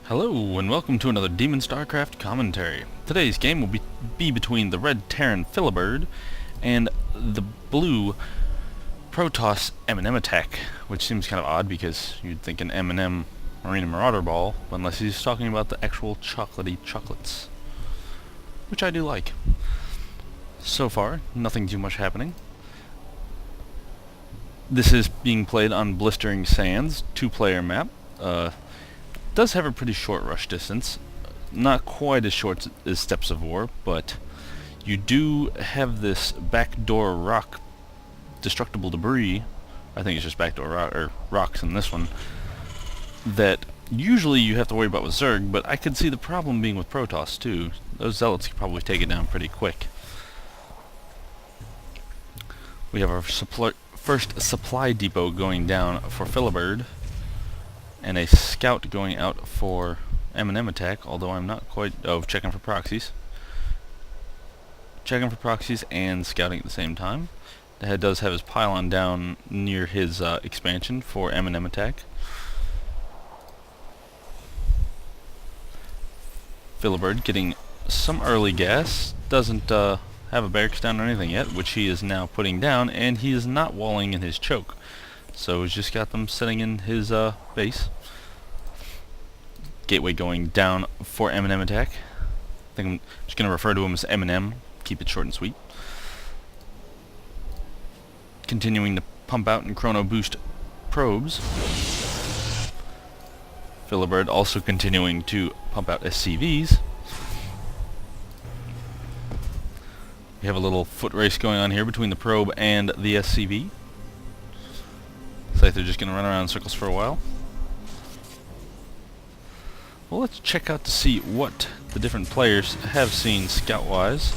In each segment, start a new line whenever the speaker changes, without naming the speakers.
Hello, and welcome to another DemonStarCraft commentary. Today's game will be between the red Terran PhiliBiRD and the blue Protoss MnMattack, which seems kind of odd because you'd think an M&M Marine Marauder ball, unless he's talking about the actual chocolatey chocolates, which I do like. So far, nothing too much happening. This is being played on Blistering Sands, 2-player map. Does have a pretty short rush distance, not quite as short as Steps of War, but you do have this backdoor rock destructible debris. I think it's just backdoor rock or rocks in this one that usually you have to worry about with Zerg, but I could see the problem being with Protoss too. Those zealots could probably take it down pretty quick. We have our first supply depot going down for PhiliBiRD, and a scout going out for MnMattack, although I'm not quite... checking for proxies. Checking for proxies and scouting at the same time. The head does have his pylon down near his expansion for MnMattack. PhiliBiRD getting some early gas. Doesn't have a barracks down or anything yet, which he is now putting down, and he is not walling in his choke. So he's just got them sitting in his base. Gateway going down for MnMattack. I think I'm just going to refer to him as M&M. Keep it short and sweet. Continuing to pump out and chrono boost probes. PhiliBiRD also continuing to pump out SCVs. We have a little foot race going on here between the probe and the SCV. Looks like they're just going to run around in circles for a while. Well, let's check out to see what the different players have seen scout-wise.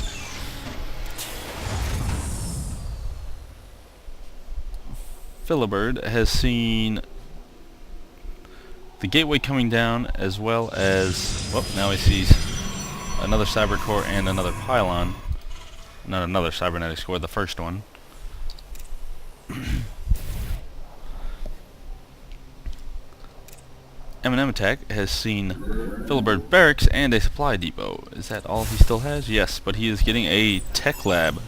PhiliBiRD has seen the gateway coming down, as well as... well, now he sees another cyber core and another pylon. Not another cybernetics core, the first one. MnMattack has seen PhiliBiRD barracks and a supply depot. Is that all he still has? Yes, but he is getting a tech lab,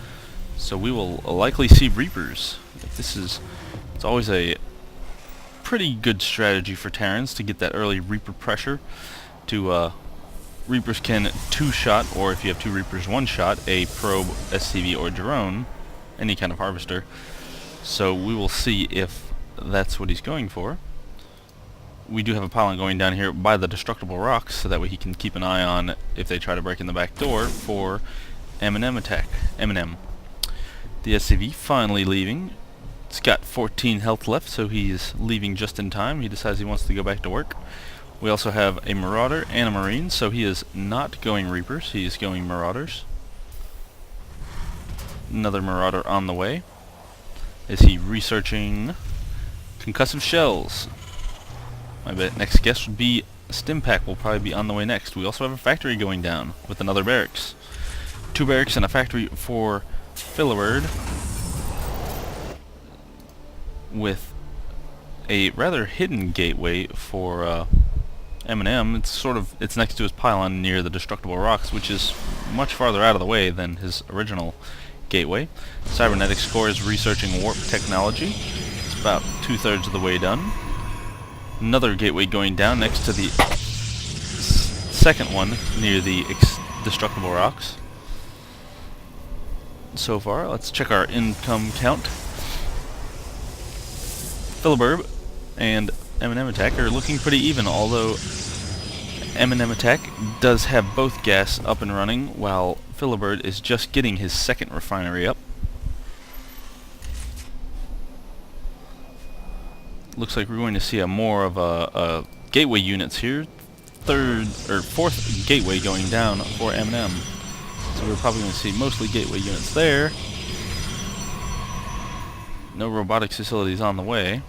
so we will likely see Reapers. It's always a pretty good strategy for Terrans to get that early Reaper pressure. Reapers can two-shot, or if you have two Reapers, one-shot a probe, SCV, or drone, any kind of harvester. So we will see if that's what he's going for. We do have a pylon going down here by the destructible rocks, so that way he can keep an eye on if they try to break in the back door for MnMattack. M&M. The SCV finally leaving. It's got 14 health left, so he's leaving just in time. He decides he wants to go back to work. We also have a Marauder and a Marine, so he is not going Reapers, he is going Marauders. Another Marauder on the way. Is he researching concussive shells? My next guess would be Stimpack will probably be on the way next. We also have a factory going down with another barracks. 2 barracks and a factory for PhiliBiRD, with a rather hidden gateway for M&M. It's next to his pylon near the destructible rocks, which is much farther out of the way than his original gateway. Cybernetics core is researching warp technology. It's about 2/3 of the way done. Another gateway going down next to the second one near the destructible rocks. So far, let's check our income count. PhiliBiRD and MnMattack are looking pretty even, although MnMattack does have both gas up and running, while PhiliBiRD is just getting his second refinery up. Looks like we're going to see more of a gateway units here. 4th gateway going down for M&M. So we're probably going to see mostly gateway units there. No robotics facilities on the way.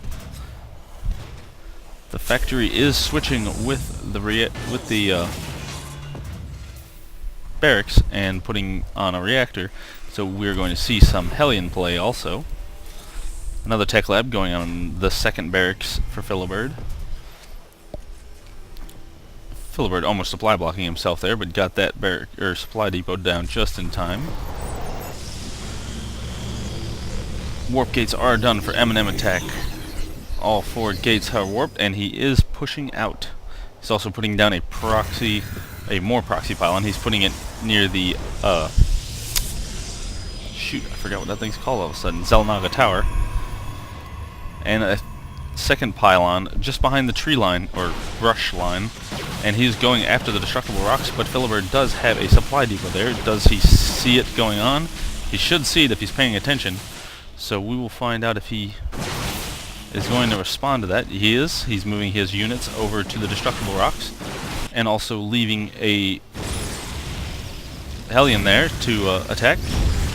The factory is switching with the barracks and putting on a reactor, so we're going to see some Hellion play also. Another tech lab going on in the second barracks for PhiliBiRD. PhiliBiRD almost supply blocking himself there, but got that supply depot down just in time. Warp gates are done for MnMattack. All 4 gates are warped, and he is pushing out. He's also putting down a more proxy pylon. He's putting it near the, shoot, I forgot what that thing's called all of a sudden, Zelnaga Tower. And a second pylon just behind the tree line, or brush line, and he's going after the destructible rocks, but PhiliBiRD does have a supply depot there. Does he see it going on? He should see it if he's paying attention, so we will find out if he is going to respond to that. He is. He's moving his units over to the destructible rocks, and also leaving a Hellion there to attack.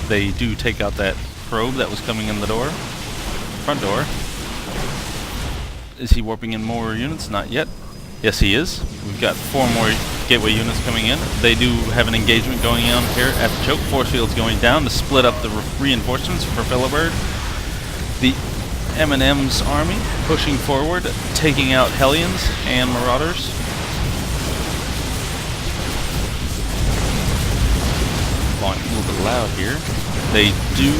They do take out that probe that was coming in the door, front door. Is he warping in more units? Not yet. Yes, he is. We've got 4 more gateway units coming in. They do have an engagement going on here at the choke. Force field's going down to split up the reinforcements for PhiliBiRD. The M&M's army pushing forward, taking out Hellions and Marauders. Volume a little bit loud here. They do.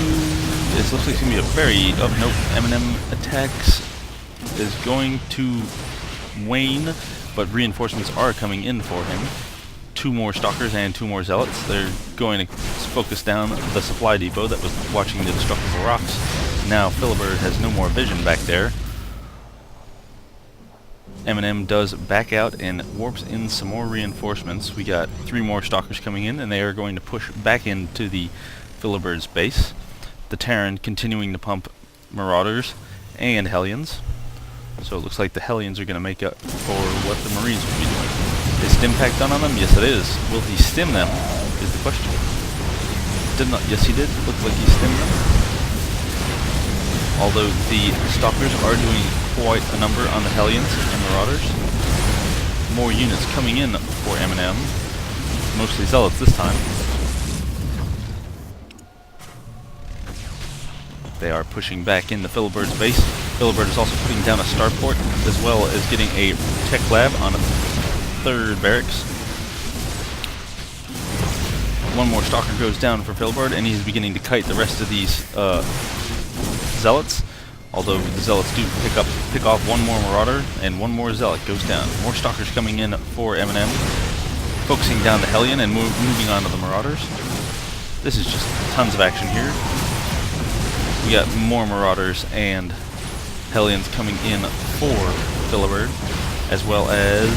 This looks like it's going to be a very. Oh, nope. MnMattack is going to wane, but reinforcements are coming in for him. 2 more Stalkers and 2 more Zealots. They're going to focus down the supply depot that was watching the destructible rocks. Now PhiliBiRD has no more vision back there. M does back out and warps in some more reinforcements. We got 3 more Stalkers coming in, and they are going to push back into the PhiliBiRD's base. The Terran continuing to pump Marauders and Hellions. So it looks like the Hellions are going to make up for what the Marines will be doing. Is stim pack done on them? Yes, it is. Will he stim them? Is the question. Did not. Yes, he did. Looks like he stimmed them. Although the Stalkers are doing quite a number on the Hellions and Marauders. More units coming in for M. Mostly Zealots this time. They are pushing back into PhiliBiRD's base. PhiliBiRD is also putting down a starport, as well as getting a tech lab on a 3rd barracks. 1 more Stalker goes down for PhiliBiRD, and he's beginning to kite the rest of these Zealots. Although the Zealots do pick off 1 more Marauder, and 1 more Zealot goes down. More Stalkers coming in for M, focusing down the Hellion and moving on to the Marauders. This is just tons of action here. We got more Marauders and Hellions coming in for PhiliBiRD, as well as,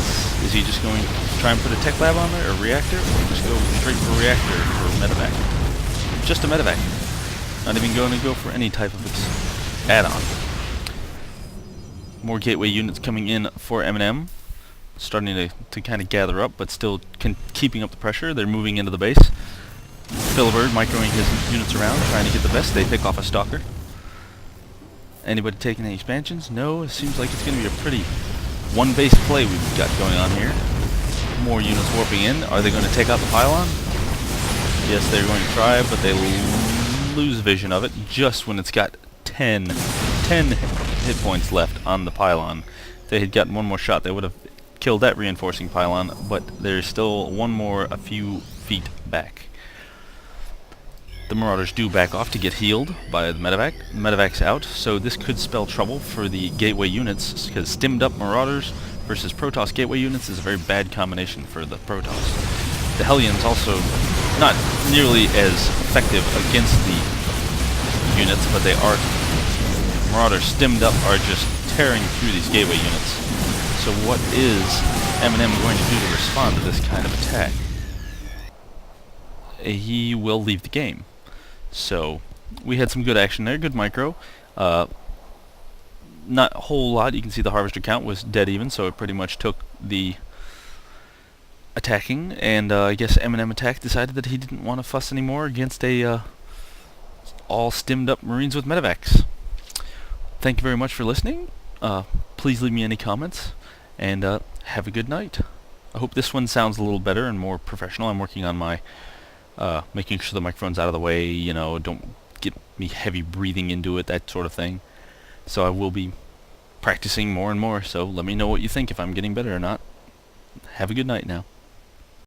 is he just going to try and put a tech lab on there, or reactor, or just go straight for reactor for medevac? Just a medevac. Not even going to go for any type of add-on. More gateway units coming in for M, starting to kind of gather up, but still keeping up the pressure. They're moving into the base. PhiliBiRD microing his units around, trying to get the best. They pick off a Stalker. Anybody taking any expansions? No, it seems like it's going to be a pretty one-base play we've got going on here. More units warping in. Are they going to take out the pylon? Yes, they're going to try, but they lose vision of it just when it's got 10 hit points left on the pylon. If they had gotten 1 more shot, they would have killed that reinforcing pylon, but there's still 1 more a few feet back. The Marauders do back off to get healed by the medevac. Medevac's out, so this could spell trouble for the gateway units, because stimmed up Marauders versus Protoss gateway units is a very bad combination for the Protoss. The Hellions also not nearly as effective against the units, but they are. Marauders stimmed up are just tearing through these gateway units. So what is M going to do to respond to this kind of attack? He will leave the game. So we had some good action there, good micro. Not a whole lot. You can see the harvester count was dead even, so it pretty much took the attacking, and I guess MnMattack decided that he didn't want to fuss anymore against a all stimmed up Marines with medevacs. Thank you very much for listening. Please leave me any comments, and have a good night. I hope this one sounds a little better and more professional. I'm working on my making sure the microphone's out of the way, you know, don't get me heavy breathing into it, that sort of thing. So I will be practicing more and more, so let me know what you think if I'm getting better or not. Have a good night now.